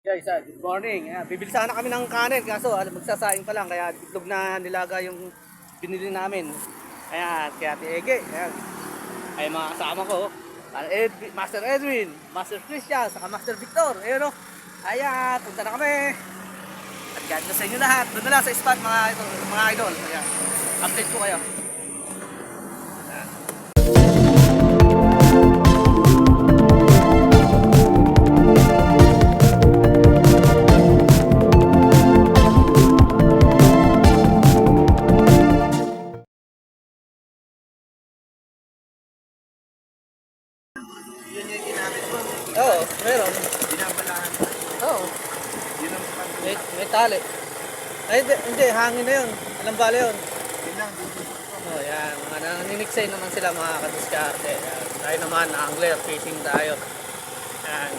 Guys, good morning. Bibili sana kami ng kanin kaso magsasaing pa lang kaya itlog na nilaga yung binili namin. Kaya Ate Ege, ayan. Ay mga kasama ko, Master Edwin, Master Christian, saka Master Victor. Ayun o. Ayan, punta na kami. At God bless sa inyo lahat. Doon na lang sa spot mga idol. Ayan. Update ko kayo. Yun yung ginamit ko. Oo, meron. Binabalaan. Oo, Yun ang may tali. Ay, hindi, hangin na yun. Alam bala yun. yun lang. Dudusok ko. Oh, yan. Mga naniniksay naman sila mga kadiskarte. Yan. Tayo naman, angler, fishing tayo. Yan.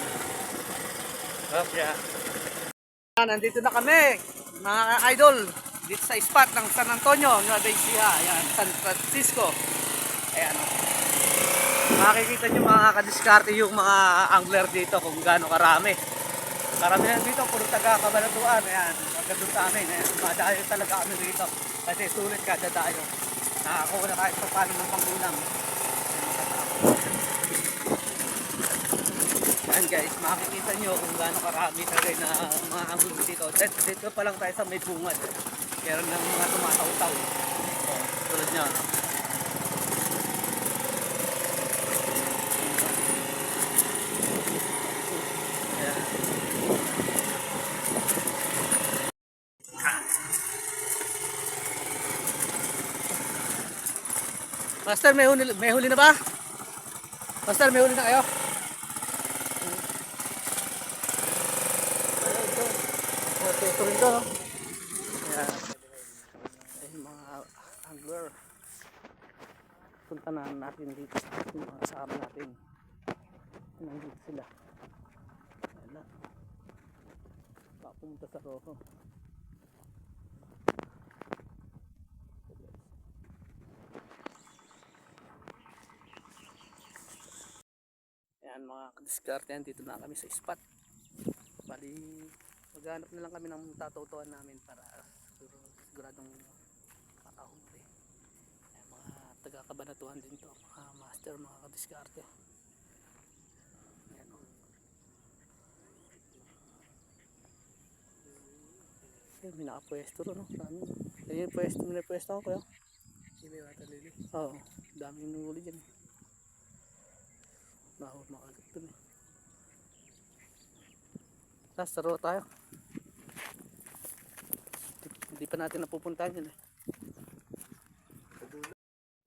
Okay. Yan, nandito na kami, mga idol. Dito sa spot ng San Antonio, Nueva Ecija. Yan, San Francisco. Ayan. Makikita nyo mga kadiskarte yung mga angler dito kung gaano karami. Karamihan dito, puro taga-Kabanatuan. Ayan, maganda doon sa amin. Ayan, madayo talaga kami dito. Kasi sulit kada tayo. Nakakuha na kahit pa paano ng pangulam. Ayan guys, makikita nyo kung gaano karami talaga na mga angler dito. Dito pa lang tayo sa may bungad. Meron ng mga tumataw-taw. Oh, tulad nyo. Master, may huli na ba? Master, may huli na kayo? Ito rin to. Ayan. Ayun mga angler. Punta na natin dito. Yung mga kasama natin. Nandito sila. Ayan na. Papunta sa roho. Ayan mga kadiskartehan, dito na kami sa spot. Bali, maghanap na lang kami ng tatutuan namin para siguradong makahuli. Ayan, mga taga-Kabanatuan din to, mga master, mga kadiskarte. Ayan o. Ayan, may nakapwesto rin o. Ayan yung pwesto, may pwesto ako kuya. May watalili. Oo, daming nunguli dyan. Makalit dun eh. Tapos taro tayo. Hindi pa natin napupuntahan yun eh.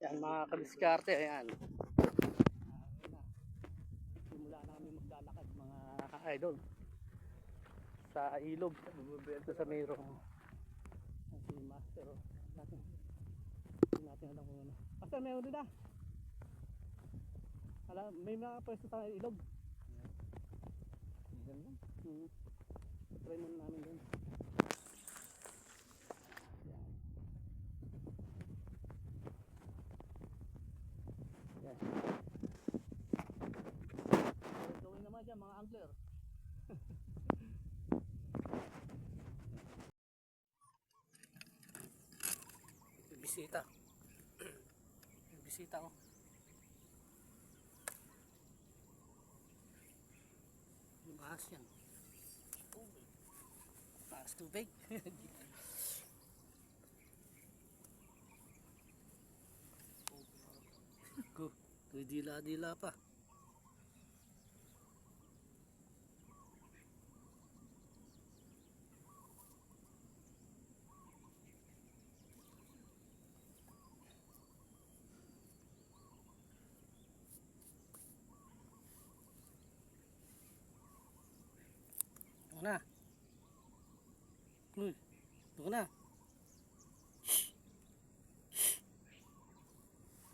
Yan mga kadiskarte, ayan. Simula na kami maglalakad mga idol. Sa ilog. Ito sa mayroong si master. Hindi natin alam kung ano. Master, may ulit na. May mga pwesto tayo ilog. Ganda. Try muna namin doon. Yan. Gawin naman dyan mga angler. Bisita. Bisita ko. Maas yan. Tubig. Maas tubig. Dila-dila pa. Ito na. Uy, ito na.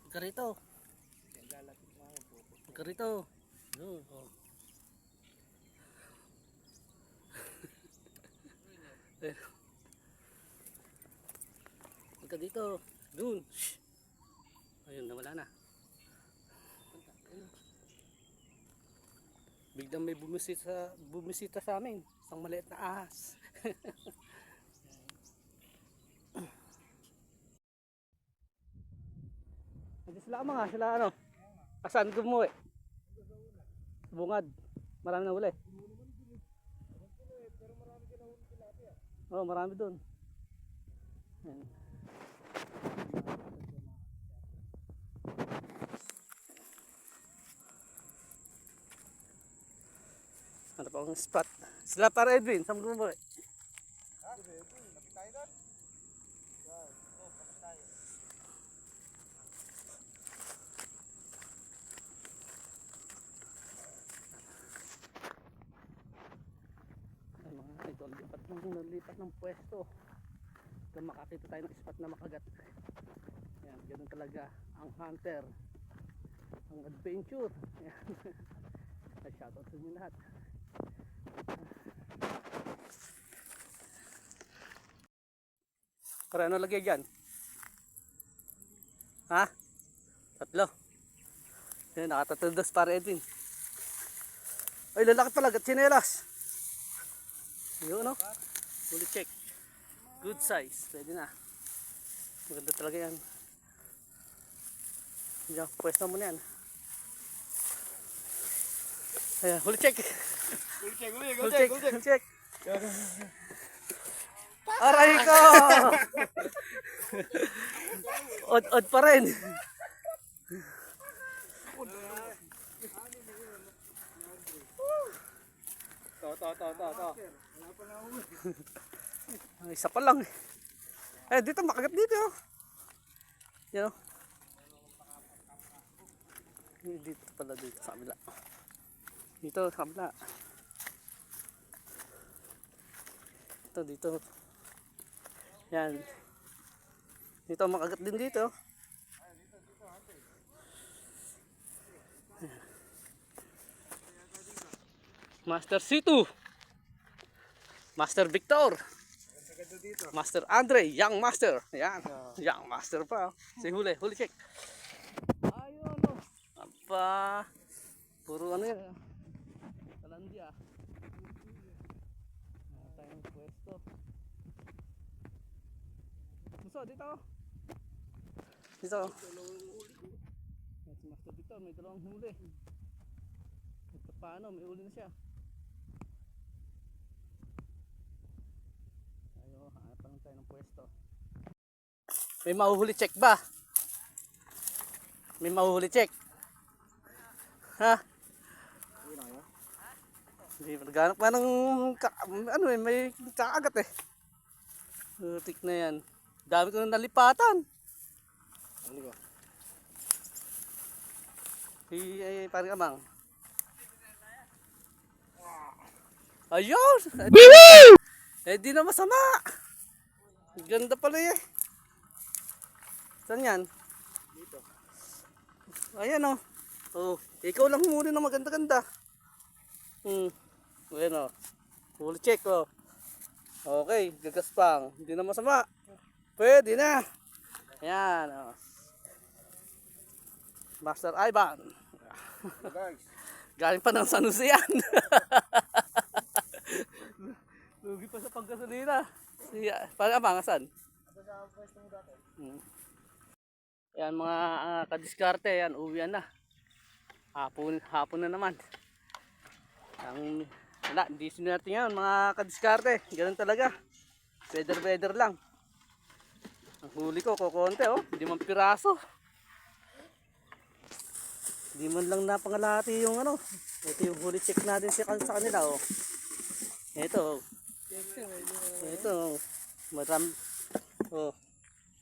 Karito. Lalapit na ako po. Karito. Oh. Pagka dito. Dun. Ayun, nawala na. Biglang may bumisita sa amin. Isang maliit na ahas. Hindi sila mga sila ano. Asan gumuwi? Bungad. Marami na huli. Oh, marami doon. Yan. Ano pa ang spot? Sila para Edwin, saan mo ba? Ay mga idol, lipat ng pwesto. Kung makakita tayo ng spot na makagat. Yan, ganun talaga ang hunter. Ang adventure. Yan. Ay, shoutout sa inyo lahat. Para ano lagay dyan? Ha? Tatlo. Yan, nakatatuldos para Edwin. Ay, lalaki pala, tsinelas. Yun, no? Fully check. Good size. Pwede na. Maganda talaga yan. Diyan, pwesto mo na yan. Ayan, huli check. Huli check. Aray ko! Od pa rin. To. Ang isa pa lang. Eh, dito makagat dito. Yan o. Dito pala dito sa kabila. Dito sa kabila. Dito. Yan. Dito makagat din dito. Master C2. Master Victor. Master Andre, Young Master. Yan. Young Master pa. Si huli check. Ayun o. Aba. Puro ano yan. Talandi ah. Tayong pwesto. Muso, dito. Dito. Yan si Master Victor, may dalawang huli. Ito paano, may huli na siya. Ayo, hanapan lang tayo ng pwesto. May mahuhuli check ba? May mahuhuli check. Ha? Hindi, naghanap pa ng ano eh, may kakagat eh. Tik na yan. Dami ko na nalipatan. Ano ba? Parang amang. Ayun! Eh di na masama. Ganda pala eh. Saan yan? Dito. Ayan o. Oh, ikaw lang muna ng maganda-ganda. Ayan o. Full check o. Okay, gagaspang. Hindi na masama. Pwede na. Ayan o. Master Ivan. Guys. Galing pa ng San Jose yan. Lugi pa sa paggasolina. Parang abangasan. Yan mga kadiskarte, yan uwian na. Hapon na naman. Wala, hindi sinwerte ngayon mga kadiskarte. Ganun talaga. Weather lang. Ang huli ko kukonte oh, hindi man piraso. Hindi man lang napangalahati yung ano. Ito yung huli check natin sa kanila oh. Ito. Ito. Marami. Oh.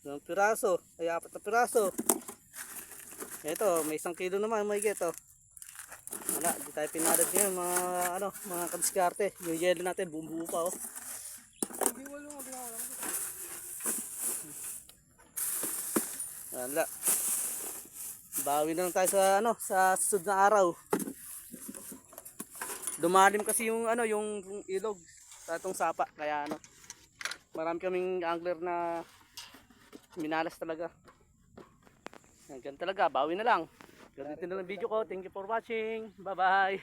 Isang piraso. Ay 4 na piraso. Ito, may 1 kilo naman may get oh. Wala, di tayo pinalad ngayon mga kadiskarte. Yung yelo natin bumubuo pa oh. Wala. Bawi na lang tayo sa susunod na araw. Dumalim kasi yung yung ilog sa itong sapa kaya marami kaming angler na minalas talaga. Ganun talaga, bawi na lang. Ganito na lang video ko. Thank you for watching. Bye bye.